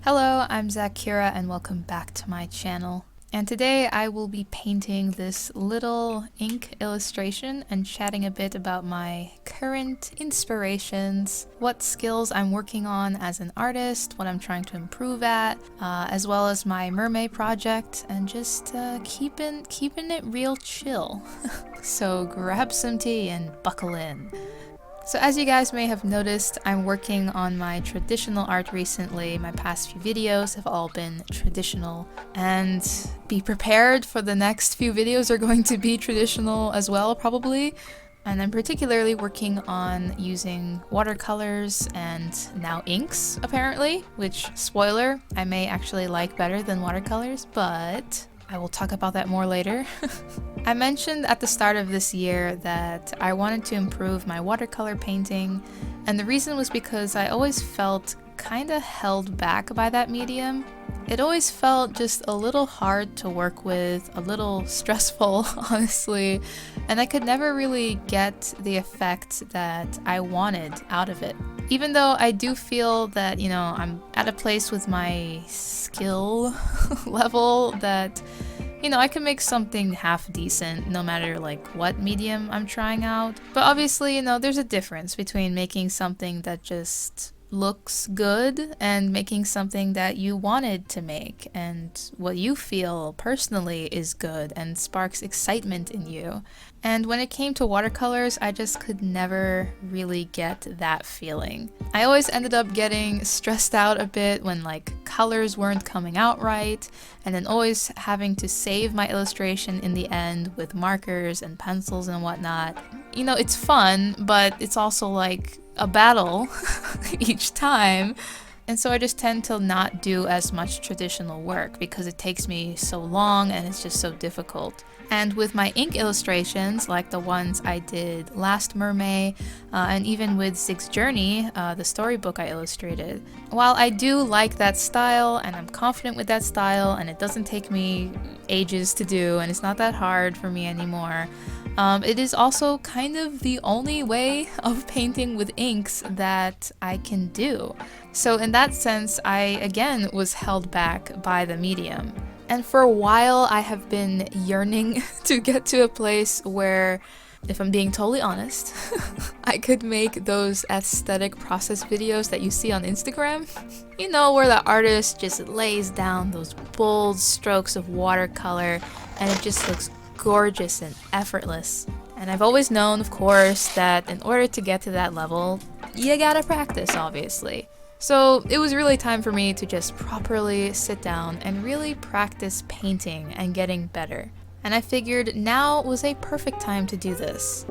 Hello, I'm Zaccura and welcome back to my channel. And today I will be painting this little ink illustration and chatting a bit about my current inspirations, what skills I'm working on as an artist, what I'm trying to improve at, as well as my mermaid project, and just keeping it real chill. So grab some tea and buckle in. So as you guys may have noticed, I'm working on my traditional art recently. My past few videos have all been traditional, and be prepared for the next few videos are going to be traditional as well, probably. And I'm particularly working on using watercolors and now inks, apparently, which, spoiler, I may actually like better than watercolors, but I will talk about that more later. I mentioned at the start of this year that I wanted to improve my watercolor painting, and the reason was because I always felt kinda held back by that medium. It always felt just a little hard to work with, a little stressful, honestly, and I could never really get the effect that I wanted out of it. Even though I do feel that, I'm at a place with my skill level that I can make something half decent no matter what medium I'm trying out. But obviously, there's a difference between making something that just looks good and making something that you wanted to make and what you feel personally is good and sparks excitement in you. And when it came to watercolors, I just could never really get that feeling. I always ended up getting stressed out a bit when colors weren't coming out right, and then always having to save my illustration in the end with markers and pencils and whatnot. It's fun, but it's also a battle each time. And so I just tend to not do as much traditional work because it takes me so long and it's just so difficult. And with my ink illustrations, like the ones I did last Mermaid, and even with R.E.G's Journey, the storybook I illustrated, while I do like that style and I'm confident with that style and it doesn't take me ages to do and it's not that hard for me anymore, it is also kind of the only way of painting with inks that I can do. So in that sense, I again was held back by the medium. And for a while, I have been yearning to get to a place where, if I'm being totally honest, I could make those aesthetic process videos that you see on Instagram. Where the artist just lays down those bold strokes of watercolor and it just looks gorgeous and effortless. And I've always known, of course, that in order to get to that level, you gotta practice, obviously. So it was really time for me to just properly sit down and really practice painting and getting better. And I figured now was a perfect time to do this.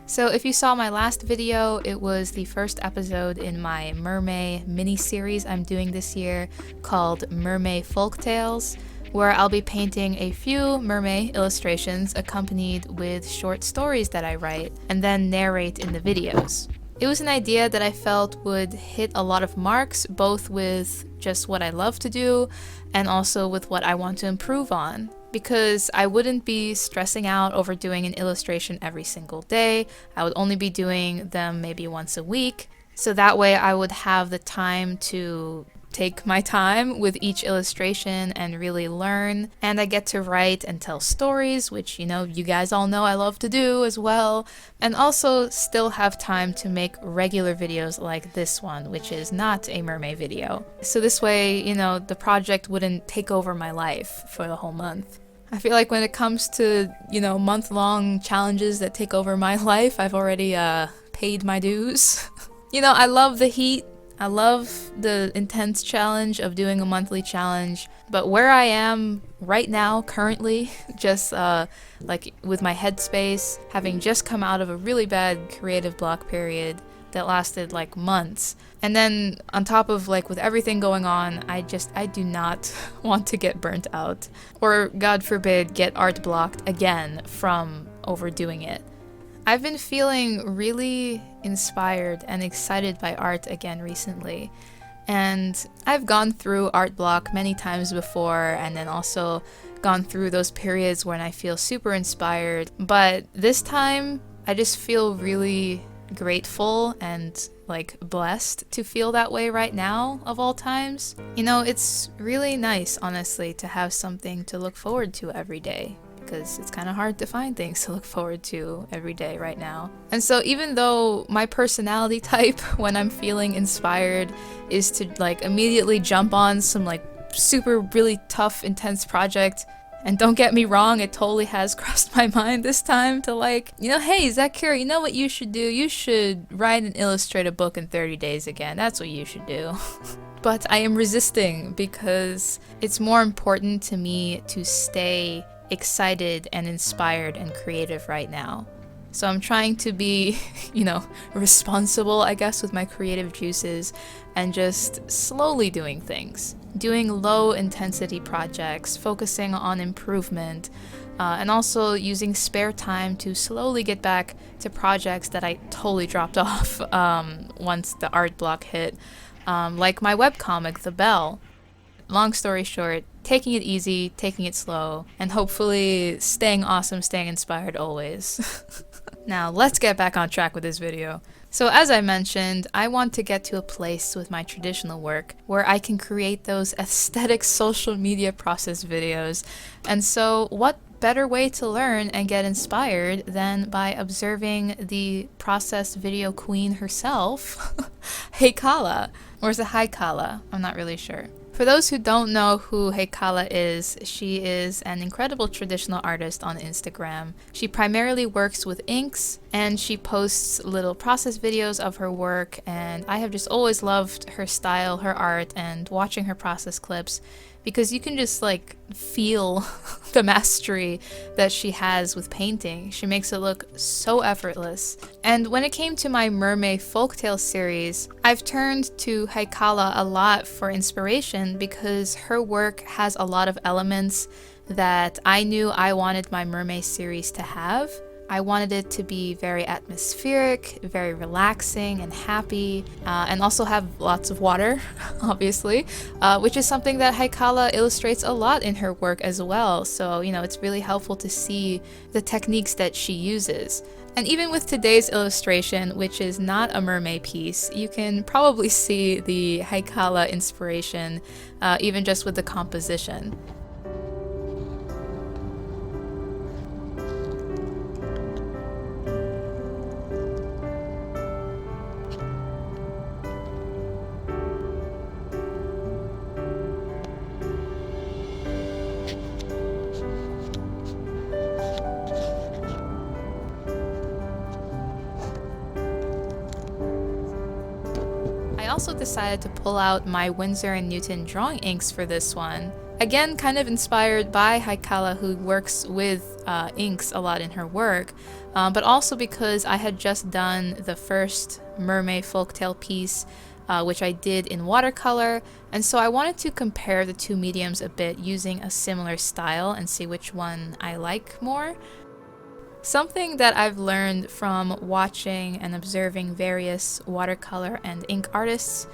So if you saw my last video, it was the first episode in my mermaid mini-series I'm doing this year called Mermaid Folktales, where I'll be painting a few mermaid illustrations accompanied with short stories that I write and then narrate in the videos. It was an idea that I felt would hit a lot of marks, both with just what I love to do and also with what I want to improve on. Because I wouldn't be stressing out over doing an illustration every single day. I would only be doing them maybe once a week. So that way I would have the time to take my time with each illustration and really learn. And I get to write and tell stories, which, you know, you guys all know I love to do as well. And also still have time to make regular videos like this one, which is not a mermaid video. So this way, you know, the project wouldn't take over my life for the whole month. I feel like when it comes to, you know, month-long challenges that take over my life, I've already paid my dues. You know, I love the heat. I love the intense challenge of doing a monthly challenge. But where I am right now, currently, just like with my headspace, having just come out of a really bad creative block period that lasted like months. And then on top of like with everything going on, I do not want to get burnt out. Or God forbid, get art blocked again from overdoing it. I've been feeling really inspired and excited by art again recently. And I've gone through art block many times before, and then also gone through those periods when I feel super inspired. But this time, I just feel really grateful and like blessed to feel that way right now of all times. You know, it's really nice, honestly, to have something to look forward to every day, because it's kind of hard to find things to look forward to every day right now. And so even though my personality type when I'm feeling inspired is to like immediately jump on some like super really tough intense project, and don't get me wrong, it totally has crossed my mind this time to like, you know, hey Zaccura, you know what you should do? You should write and illustrate a book in 30 days again. That's what you should do. But I am resisting because it's more important to me to stay excited and inspired and creative right now. So I'm trying to be, you know, responsible, I guess, with my creative juices and just slowly doing things. Doing low intensity projects, focusing on improvement, and also using spare time to slowly get back to projects that I totally dropped off once the art block hit, like my webcomic, The Bell. Long story short, taking it easy, taking it slow, and hopefully staying awesome, staying inspired always. Now, let's get back on track with this video. So as I mentioned, I want to get to a place with my traditional work where I can create those aesthetic social media process videos. And so what better way to learn and get inspired than by observing the process video queen herself, Heikala, or is it Heikala? I'm not really sure. For those who don't know who Heikala is, she is an incredible traditional artist on Instagram. She primarily works with inks, and she posts little process videos of her work, and I have just always loved her style, her art, and watching her process clips, because you can just like feel the mastery that she has with painting. She makes it look so effortless. And when it came to my mermaid folktale series, I've turned to Heikala a lot for inspiration because her work has a lot of elements that I knew I wanted my mermaid series to have. I wanted it to be very atmospheric, very relaxing and happy, and also have lots of water, obviously, which is something that Heikala illustrates a lot in her work as well. So, you know, it's really helpful to see the techniques that she uses. And even with today's illustration, which is not a mermaid piece, you can probably see the Heikala inspiration, even just with the composition. I also decided to pull out my Winsor & Newton drawing inks for this one. Again, kind of inspired by Heikala, who works with inks a lot in her work, but also because I had just done the first mermaid folktale piece, which I did in watercolor, and so I wanted to compare the two mediums a bit using a similar style and see which one I like more. Something that I've learned from watching and observing various watercolor and ink artists,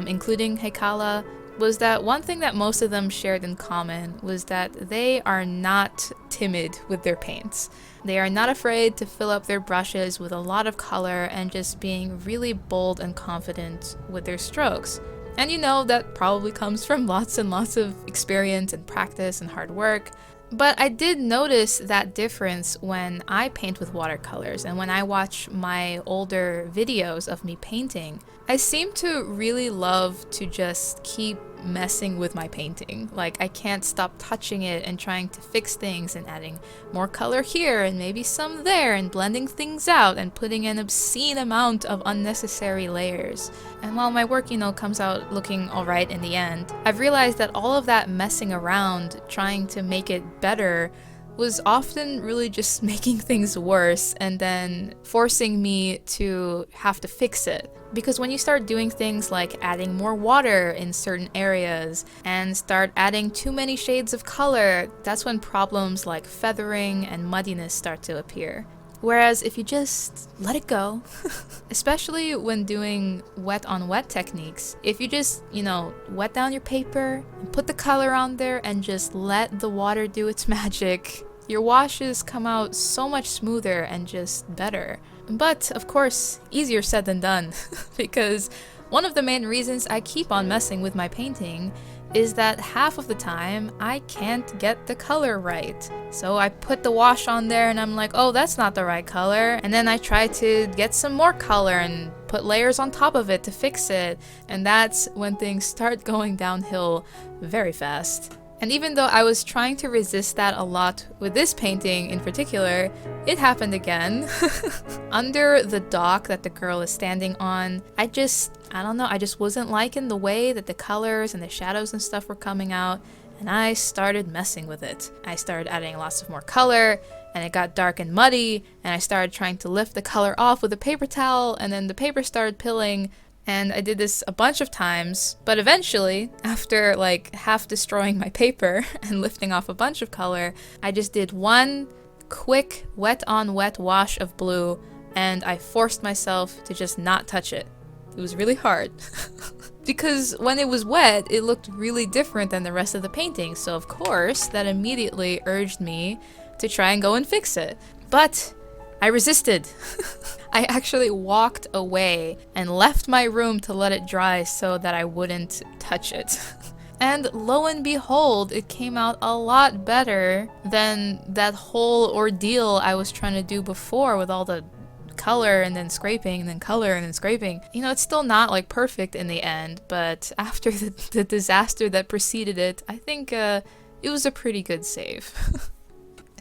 including Heikala, was that one thing that most of them shared in common was that they are not timid with their paints. They are not afraid to fill up their brushes with a lot of color and just being really bold and confident with their strokes. And you know that probably comes from lots and lots of experience and practice and hard work. But I did notice that difference when I paint with watercolors and when I watch my older videos of me painting. I seem to really love to just keep messing with my painting. Like, I can't stop touching it and trying to fix things and adding more color here and maybe some there and blending things out and putting an obscene amount of unnecessary layers. And while my work, comes out looking alright in the end, I've realized that all of that messing around, trying to make it better, was often really just making things worse and then forcing me to have to fix it. Because when you start doing things like adding more water in certain areas and start adding too many shades of color, that's when problems like feathering and muddiness start to appear. Whereas if you just let it go, especially when doing wet on wet techniques, if you just, wet down your paper and put the color on there and just let the water do its magic, your washes come out so much smoother and just better. But of course, easier said than done, because one of the main reasons I keep on messing with my painting is that half of the time I can't get the color right. So I put the wash on there and I'm like, oh, that's not the right color. And then I try to get some more color and put layers on top of it to fix it. And that's when things start going downhill very fast. And even though I was trying to resist that a lot with this painting in particular, it happened again. Under the dock that the girl is standing on, I just wasn't liking the way that the colors and the shadows and stuff were coming out, and I started messing with it. I started adding lots of more color, and it got dark and muddy, and I started trying to lift the color off with a paper towel, and then the paper started pilling. And I did this a bunch of times, but eventually, after like half destroying my paper and lifting off a bunch of color, I just did one quick wet on wet wash of blue, and I forced myself to just not touch it. It was really hard. Because when it was wet, it looked really different than the rest of the painting, so of course, that immediately urged me to try and go and fix it. But I resisted. I actually walked away and left my room to let it dry so that I wouldn't touch it. And lo and behold, it came out a lot better than that whole ordeal I was trying to do before with all the color and then scraping and then color and then scraping. It's still not like perfect in the end, but after the disaster that preceded it, I think it was a pretty good save.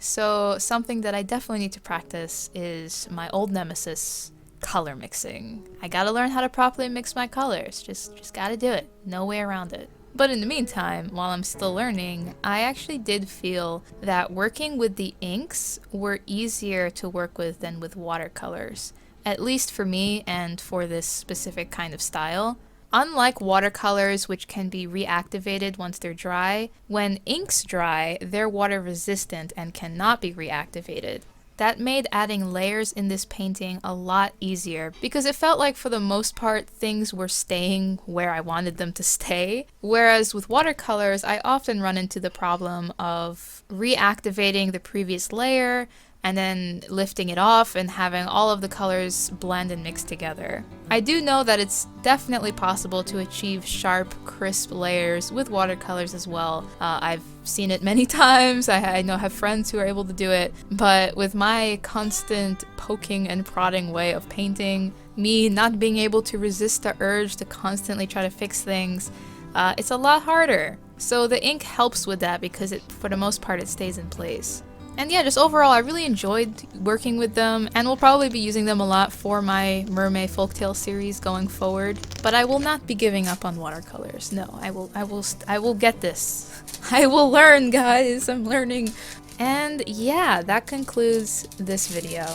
So something that I definitely need to practice is my old nemesis, color mixing. I gotta learn how to properly mix my colors. Just gotta do it. No way around it. But in the meantime, while I'm still learning, I actually did feel that working with the inks were easier to work with than with watercolors. At least for me and for this specific kind of style. Unlike watercolors, which can be reactivated once they're dry, when inks dry, they're water resistant and cannot be reactivated. That made adding layers in this painting a lot easier because it felt like for the most part things were staying where I wanted them to stay. Whereas with watercolors, I often run into the problem of reactivating the previous layer and then lifting it off and having all of the colors blend and mix together. I do know that it's definitely possible to achieve sharp, crisp layers with watercolors as well. I've seen it many times. I know I have friends who are able to do it, but with my constant poking and prodding way of painting, me not being able to resist the urge to constantly try to fix things, it's a lot harder. So the ink helps with that because for the most part it stays in place. And yeah, just overall, I really enjoyed working with them, and will probably be using them a lot for my mermaid folktale series going forward. But I will not be giving up on watercolors. No, I will get this. I will learn, guys. I'm learning. And yeah, that concludes this video.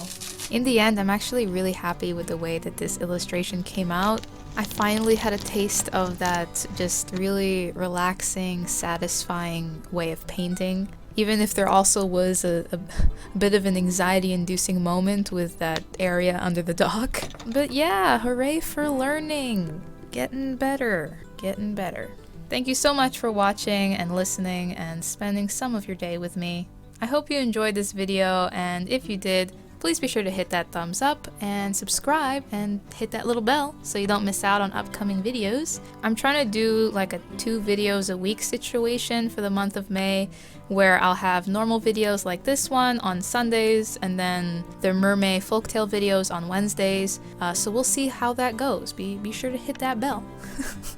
In the end, I'm actually really happy with the way that this illustration came out. I finally had a taste of that just really relaxing, satisfying way of painting. Even if there also was a bit of an anxiety-inducing moment with that area under the dock. But yeah, hooray for learning! Getting better. Getting better. Thank you so much for watching and listening and spending some of your day with me. I hope you enjoyed this video, and if you did, please be sure to hit that thumbs up and subscribe and hit that little bell so you don't miss out on upcoming videos. I'm trying to do like a 2 videos a week situation for the month of May, where I'll have normal videos like this one on Sundays and then the mermaid folktale videos on Wednesdays. So we'll see how that goes. Be sure to hit that bell.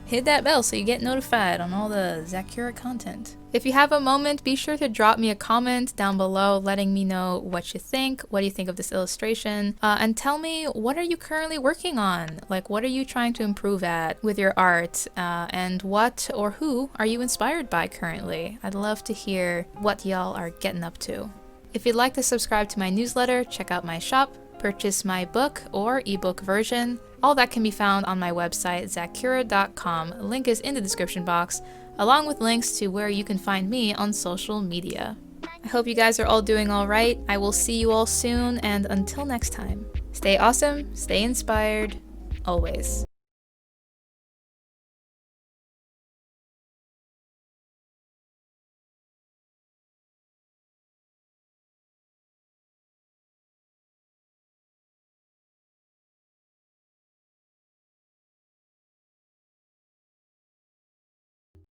Hit that bell so you get notified on all the Zaccura content. If you have a moment, be sure to drop me a comment down below letting me know what you think. What do you think of this illustration? And tell me, what are you currently working on? Like, what are you trying to improve at with your art? And what or who are you inspired by currently? I'd love to hear what y'all are getting up to. If you'd like to subscribe to my newsletter, check out my shop, purchase my book or ebook version. All that can be found on my website, Zaccura.com. Link is in the description box, along with links to where you can find me on social media. I hope you guys are all doing all right. I will see you all soon, and until next time, stay awesome, stay inspired, always.